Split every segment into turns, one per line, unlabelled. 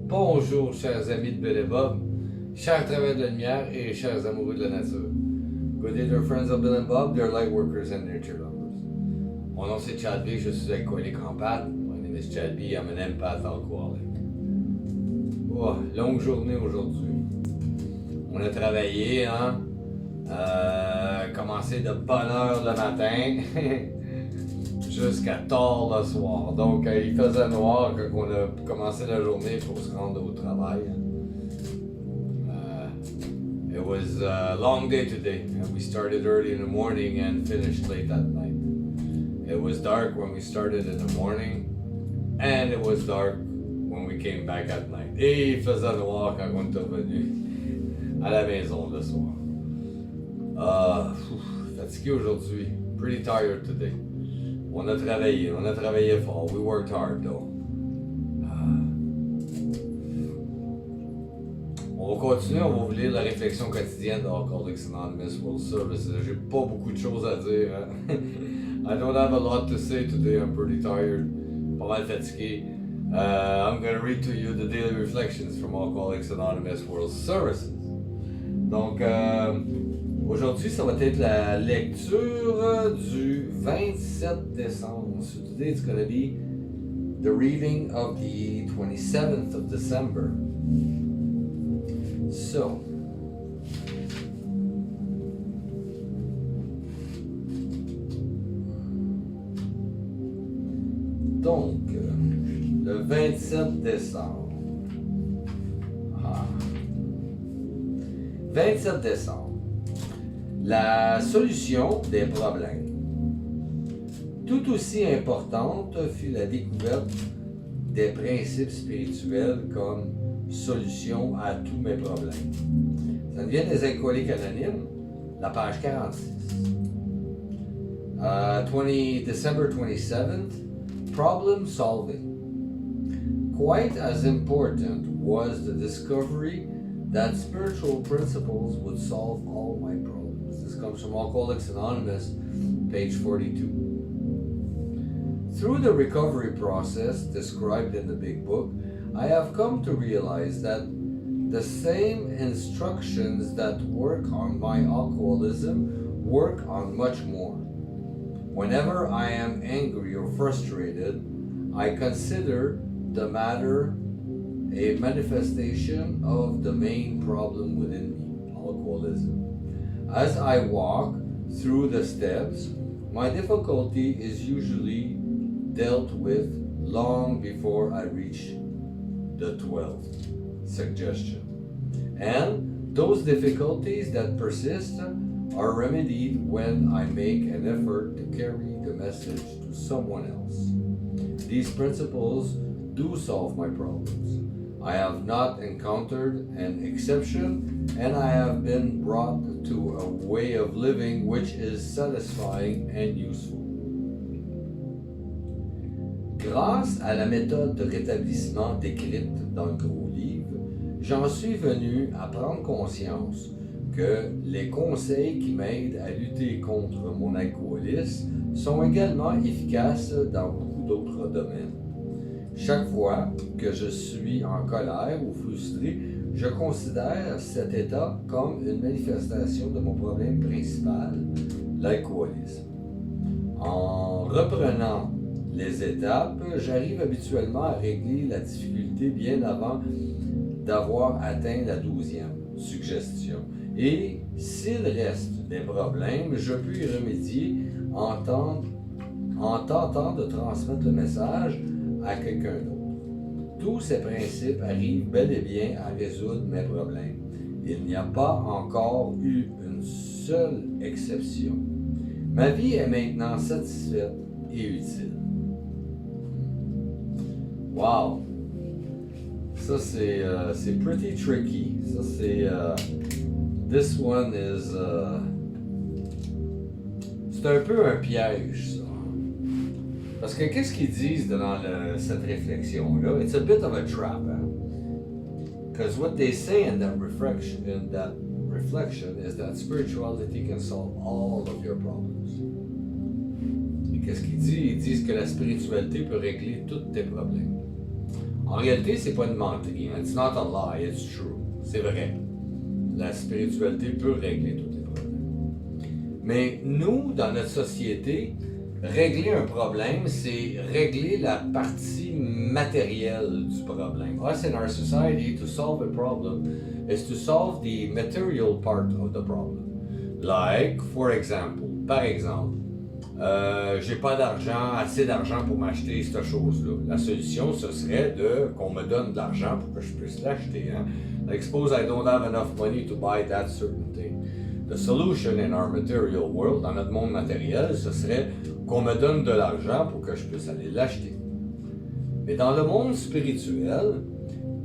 Bonjour, chers amis de Bill et Bob, chers travailleurs de la lumière et chers amoureux de la nature. Good day, dear friends of Bill and Bob, dear light workers and nature lovers. Mon nom c'est Chad B, je suis alcoolique en pâte. My name is Chad B, I'm an empath alcoholic. Oh, longue journée aujourd'hui. On a travaillé, hein? Commencé de bonne heure le matin jusqu'à tard le soir. Donc, il faisait noir quand on a commencé la journée pour se rendre au travail. It was a long day today. We started early in the morning and finished late at night. It was dark when we started in the morning, and it was dark when we came back at night. Et il faisait noir quand on est revenu à la maison le soir. Fatigué aujourd'hui. Pretty tired today. On a travaillé fort. We worked hard though. On va continuer, on va vous lire la réflexion quotidienne de Alcooliques Anonymes World Services. J'ai pas beaucoup de choses à dire. Hein? I don't have a lot to say today. I'm pretty tired. Pas mal fatigué. I'm going to read to you the daily reflections from Alcooliques Anonymous World Services. Donc, aujourd'hui, ça va être la lecture du 27 décembre. So today it's going to be the reading of the 27th of December. So, donc, le 27 décembre. 27 décembre. La solution des problèmes. Tout aussi importante fut la découverte des principes spirituels comme solution à tous mes problèmes. Ça vient des Alcooliques Anonymes, la page 46. December 27th, problem solving. Quite as important was the discovery that spiritual principles would solve all my problems. This comes from Alcoholics Anonymous, page 42. Through the recovery process described in the Big Book, I have come to realize that the same instructions that work on my alcoholism work on much more. Whenever I am angry or frustrated, I consider the matter a manifestation of the main problem within me, alcoholism. As I walk through the steps, my difficulty is usually dealt with long before I reach the 12th suggestion. And those difficulties that persist are remedied when I make an effort to carry the message to someone else. These principles do solve my problems. I have not encountered an exception, and I have been brought to a way of living which is satisfying and useful. Grâce à la méthode de rétablissement décrite dans le gros livre, j'en suis venu à prendre conscience que les conseils qui m'aident à lutter contre mon alcoolisme sont également efficaces dans beaucoup d'autres domaines. Chaque fois que je suis en colère ou frustré, je considère cet état comme une manifestation de mon problème principal, l'alcoolisme. En reprenant les étapes, j'arrive habituellement à régler la difficulté bien avant d'avoir atteint la 12e suggestion. Et s'il reste des problèmes, je peux y remédier en tentant de transmettre le message à quelqu'un d'autre. Tous ces principes arrivent bel et bien à résoudre mes problèmes. Il n'y a pas encore eu une seule exception. Ma vie est maintenant satisfaite et utile. Wow! Ça, c'est pretty tricky. Ça, c'est... this one is... c'est un peu un piège, ça. Parce que qu'est-ce qu'ils disent dans cette réflexion-là? It's a bit of a trap, hein? Because what they say in that reflection is that spirituality can solve all of your problems. Et qu'est-ce qu'ils disent? Ils disent que la spiritualité peut régler tous tes problèmes. En réalité, c'est pas une menterie. It's not a lie, it's true. C'est vrai. La spiritualité peut régler tous les problèmes. Mais nous, dans notre société, régler un problème, c'est régler la partie matérielle du problème. Us in our society, to solve a problem is to solve the material part of the problem. Like, for example, par exemple, j'ai pas d'argent, assez d'argent pour m'acheter cette chose-là. La solution, ce serait qu'on me donne de l'argent pour que je puisse l'acheter. Hein? Like, suppose I don't have enough money to buy that certain thing. The solution in our material world, dans notre monde matériel, ce serait qu'on me donne de l'argent pour que je puisse aller l'acheter. Mais dans le monde spirituel,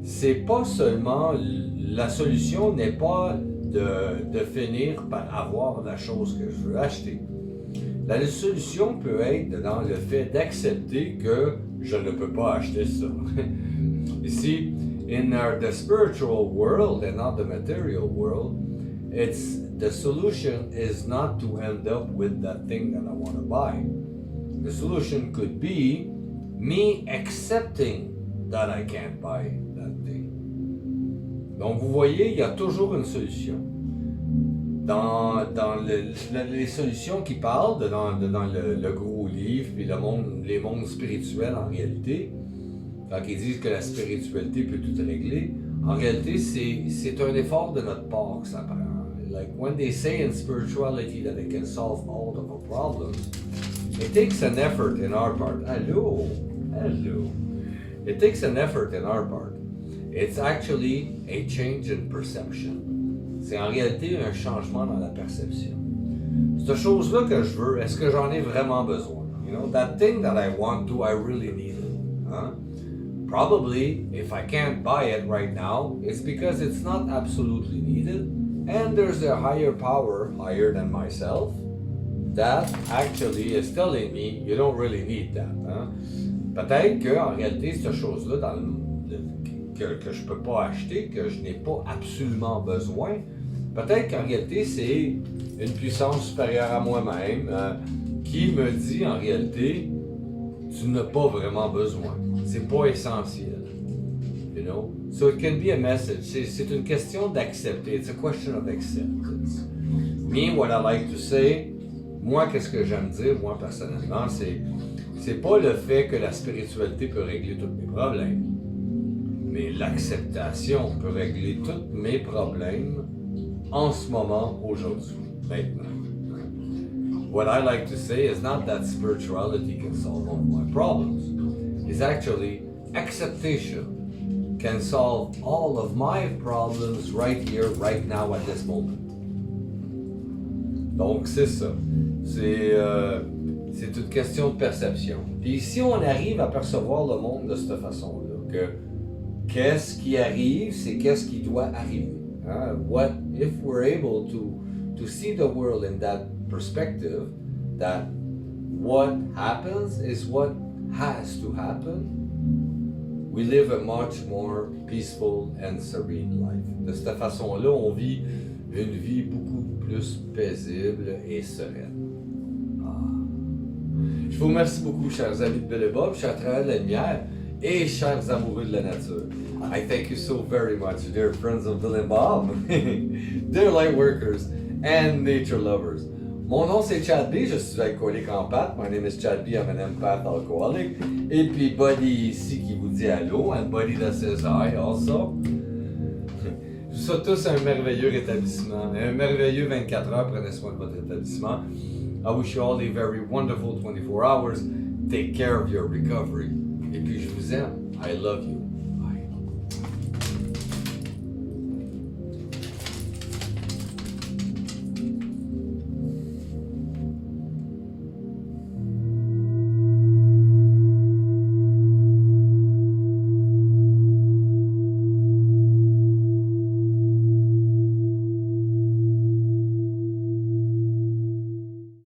c'est pas seulement, la solution n'est pas de finir par avoir la chose que je veux acheter. La solution peut être dans le fait d'accepter que je ne peux pas acheter ça. Ici, in the spiritual world and not the material world, the solution is not to end up with that thing that I want to buy. The solution could be me accepting that I can't buy that thing. Donc vous voyez, il y a toujours une solution. Dans les solutions qui parlent dans le gros livre puis les mondes spirituels en réalité, quand ils disent que la spiritualité peut tout régler, en réalité c'est un effort de notre part que ça prend. Like when they say in spirituality that it can solve all of our problems, it takes an effort in our part. Hello. It takes an effort in our part. It's actually a change in perception. C'est en réalité un changement dans la perception. Cette chose-là que je veux, est-ce que j'en ai vraiment besoin? You know, that thing that I want, do I really need it? Huh? Probably, if I can't buy it right now, it's because it's not absolutely needed, and there's a higher power, higher than myself, that actually is telling me, you don't really need that. Hein? Peut-être qu'en réalité, cette chose-là, que je ne peux pas acheter, que je n'ai pas absolument besoin, peut-être qu'en réalité, c'est une puissance supérieure à moi-même qui me dit en réalité, tu n'as pas vraiment besoin. C'est pas essentiel. You know? So it can be a message. C'est une question d'accepter. It's a question of acceptance. Me, what I like to say, moi, qu'est-ce que j'aime dire, moi, personnellement, c'est pas le fait que la spiritualité peut régler tous mes problèmes. Mais l'acceptation peut régler tous mes problèmes en ce moment, aujourd'hui, maintenant. What I like to say is not that spirituality can solve all my problems. It's actually acceptation can solve all of my problems right here, right now, at this moment. Donc, c'est ça. C'est une question de perception. Puis si on arrive à percevoir le monde de cette façon-là, que qu'est-ce qui arrive, c'est qu'est-ce qui doit arriver. Hein? What if we're able to see the world in that perspective, that what happens is what has to happen, we live a much more peaceful and serene life. De cette façon-là, on vit une vie beaucoup plus paisible et sereine. Je vous remercie beaucoup, chers amis de Bill et Bob, chers travailleurs de la lumière et chers amoureux de la nature. I thank you so very much, dear friends of Bill and Bob, dear light workers and nature lovers. Mon nom c'est Chad B, je suis alcoolique en pâte. My name is Chad B, I'm an empath alcoholic. Et puis Buddy ici qui vous dit allô, and Buddy that says hi also. Je vous souhaite tous un merveilleux rétablissement, un merveilleux 24 heures. Prenez soin de votre rétablissement. I wish you all a very wonderful 24 hours. Take care of your recovery. Et puis je vous aime. I love you.